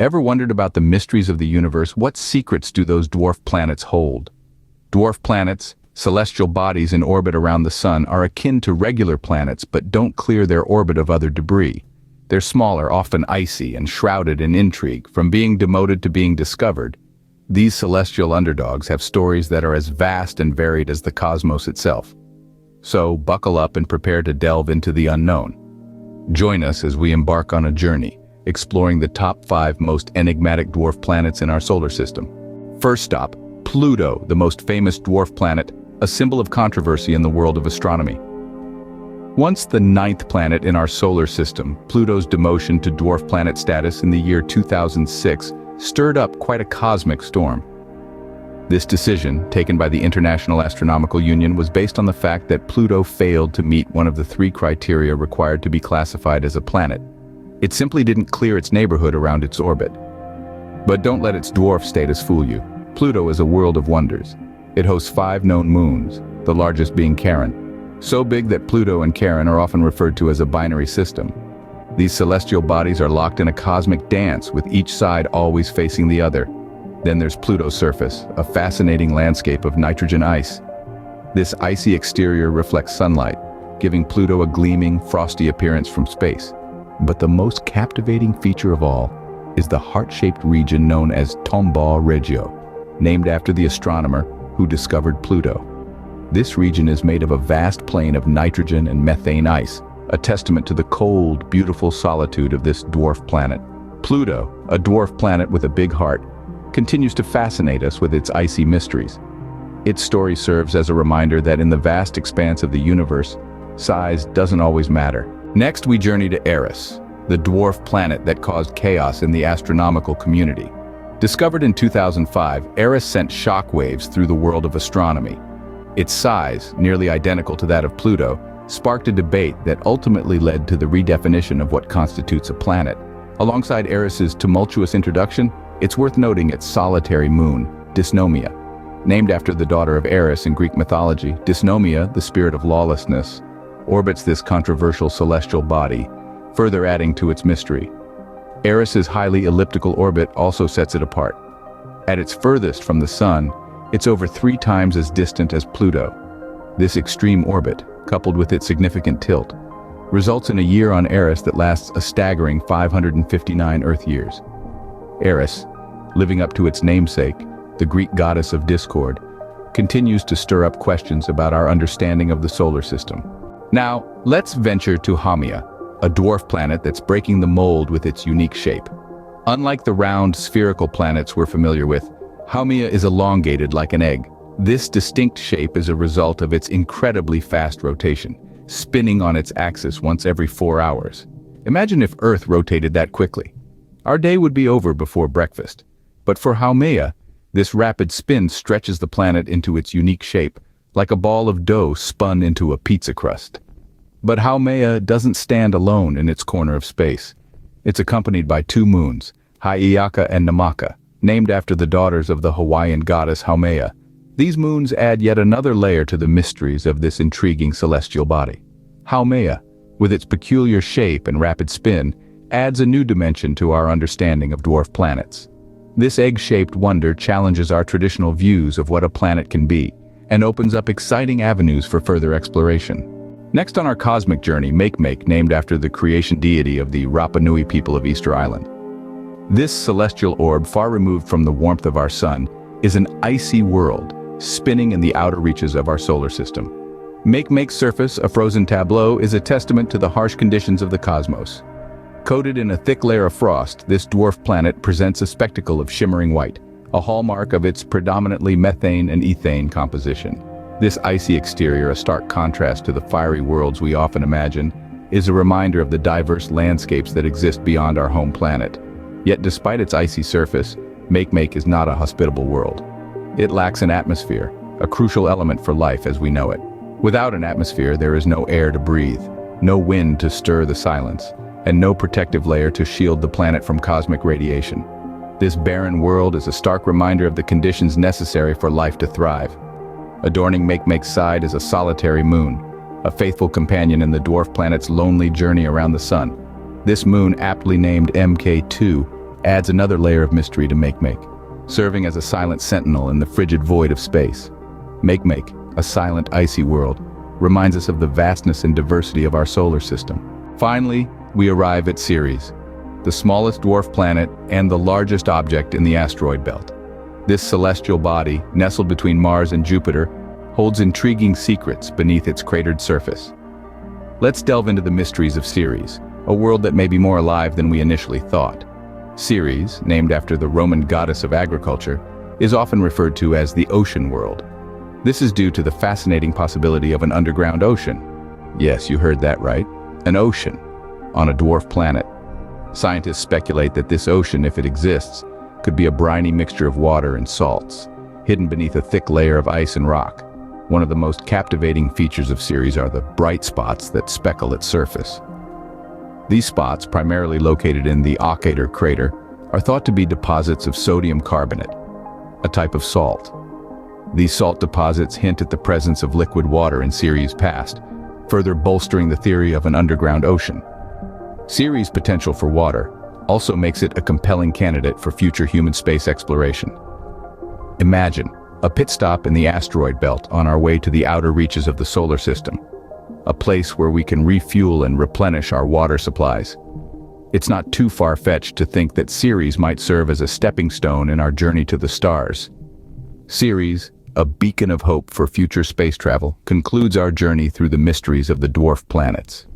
Ever wondered about the mysteries of the universe? What secrets do those dwarf planets hold? Dwarf planets, celestial bodies in orbit around the sun, are akin to regular planets but don't clear their orbit of other debris. They're smaller, often icy, and shrouded in intrigue, from being demoted to being discovered. These celestial underdogs have stories that are as vast and varied as the cosmos itself. So, buckle up and prepare to delve into the unknown. Join us as we embark on a journey, exploring the top 5 most enigmatic dwarf planets in our solar system. First stop, Pluto, the most famous dwarf planet, a symbol of controversy in the world of astronomy. Once the 9th planet in our solar system, Pluto's demotion to dwarf planet status in the year 2006 stirred up quite a cosmic storm. This decision, taken by the International Astronomical Union, was based on the fact that Pluto failed to meet one of the 3 criteria required to be classified as a planet. It simply didn't clear its neighborhood around its orbit. But don't let its dwarf status fool you. Pluto is a world of wonders. It hosts 5 known moons, the largest being Charon. So big that Pluto and Charon are often referred to as a binary system. These celestial bodies are locked in a cosmic dance, with each side always facing the other. Then there's Pluto's surface, a fascinating landscape of nitrogen ice. This icy exterior reflects sunlight, giving Pluto a gleaming, frosty appearance from space. But the most captivating feature of all is the heart-shaped region known as Tombaugh Regio, named after the astronomer who discovered Pluto. This region is made of a vast plain of nitrogen and methane ice, a testament to the cold, beautiful solitude of this dwarf planet. Pluto, a dwarf planet with a big heart, continues to fascinate us with its icy mysteries. Its story serves as a reminder that in the vast expanse of the universe, size doesn't always matter. Next, we journey to Eris, the dwarf planet that caused chaos in the astronomical community. Discovered in 2005, Eris sent shockwaves through the world of astronomy. Its size, nearly identical to that of Pluto, sparked a debate that ultimately led to the redefinition of what constitutes a planet. Alongside Eris's tumultuous introduction, it's worth noting its solitary moon, Dysnomia. Named after the daughter of Eris in Greek mythology, Dysnomia, the spirit of lawlessness, orbits this controversial celestial body, further adding to its mystery. Eris's highly elliptical orbit also sets it apart. At its furthest from the Sun, it's over 3 times as distant as Pluto. This extreme orbit, coupled with its significant tilt, results in a year on Eris that lasts a staggering 559 Earth years. Eris, living up to its namesake, the Greek goddess of discord, continues to stir up questions about our understanding of the solar system. Now, let's venture to Haumea, a dwarf planet that's breaking the mold with its unique shape. Unlike the round, spherical planets we're familiar with, Haumea is elongated like an egg. This distinct shape is a result of its incredibly fast rotation, spinning on its axis once every 4 hours. Imagine if Earth rotated that quickly. Our day would be over before breakfast. But for Haumea, this rapid spin stretches the planet into its unique shape, like a ball of dough spun into a pizza crust. But Haumea doesn't stand alone in its corner of space. It's accompanied by 2 moons, Hi'iaka and Namaka, named after the daughters of the Hawaiian goddess Haumea. These moons add yet another layer to the mysteries of this intriguing celestial body. Haumea, with its peculiar shape and rapid spin, adds a new dimension to our understanding of dwarf planets. This egg-shaped wonder challenges our traditional views of what a planet can be, and opens up exciting avenues for further exploration. Next on our cosmic journey, Makemake, named after the creation deity of the Rapa Nui people of Easter Island. This celestial orb, far removed from the warmth of our sun, is an icy world, spinning in the outer reaches of our solar system. Makemake's surface, a frozen tableau, is a testament to the harsh conditions of the cosmos. Coated in a thick layer of frost, this dwarf planet presents a spectacle of shimmering white, a hallmark of its predominantly methane and ethane composition. This icy exterior, a stark contrast to the fiery worlds we often imagine, is a reminder of the diverse landscapes that exist beyond our home planet. Yet despite its icy surface, Makemake is not a hospitable world. It lacks an atmosphere, a crucial element for life as we know it. Without an atmosphere, there is no air to breathe, no wind to stir the silence, and no protective layer to shield the planet from cosmic radiation. This barren world is a stark reminder of the conditions necessary for life to thrive. Adorning Makemake's side is a solitary moon, a faithful companion in the dwarf planet's lonely journey around the sun. This moon, aptly named MK2, adds another layer of mystery to Makemake, serving as a silent sentinel in the frigid void of space. Makemake, a silent, icy world, reminds us of the vastness and diversity of our solar system. Finally, we arrive at Ceres, the smallest dwarf planet and the largest object in the asteroid belt. This celestial body, nestled between Mars and Jupiter, holds intriguing secrets beneath its cratered surface. Let's delve into the mysteries of Ceres, a world that may be more alive than we initially thought. Ceres, named after the Roman goddess of agriculture, is often referred to as the ocean world. This is due to the fascinating possibility of an underground ocean. Yes, you heard that right. An ocean on a dwarf planet. Scientists speculate that this ocean, if it exists, could be a briny mixture of water and salts, hidden beneath a thick layer of ice and rock. One of the most captivating features of Ceres are the bright spots that speckle its surface. These spots, primarily located in the Occator crater, are thought to be deposits of sodium carbonate, a type of salt. These salt deposits hint at the presence of liquid water in Ceres' past, further bolstering the theory of an underground ocean. Ceres' potential for water also makes it a compelling candidate for future human space exploration. Imagine a pit stop in the asteroid belt on our way to the outer reaches of the solar system, a place where we can refuel and replenish our water supplies. It's not too far-fetched to think that Ceres might serve as a stepping stone in our journey to the stars. Ceres, a beacon of hope for future space travel, concludes our journey through the mysteries of the dwarf planets.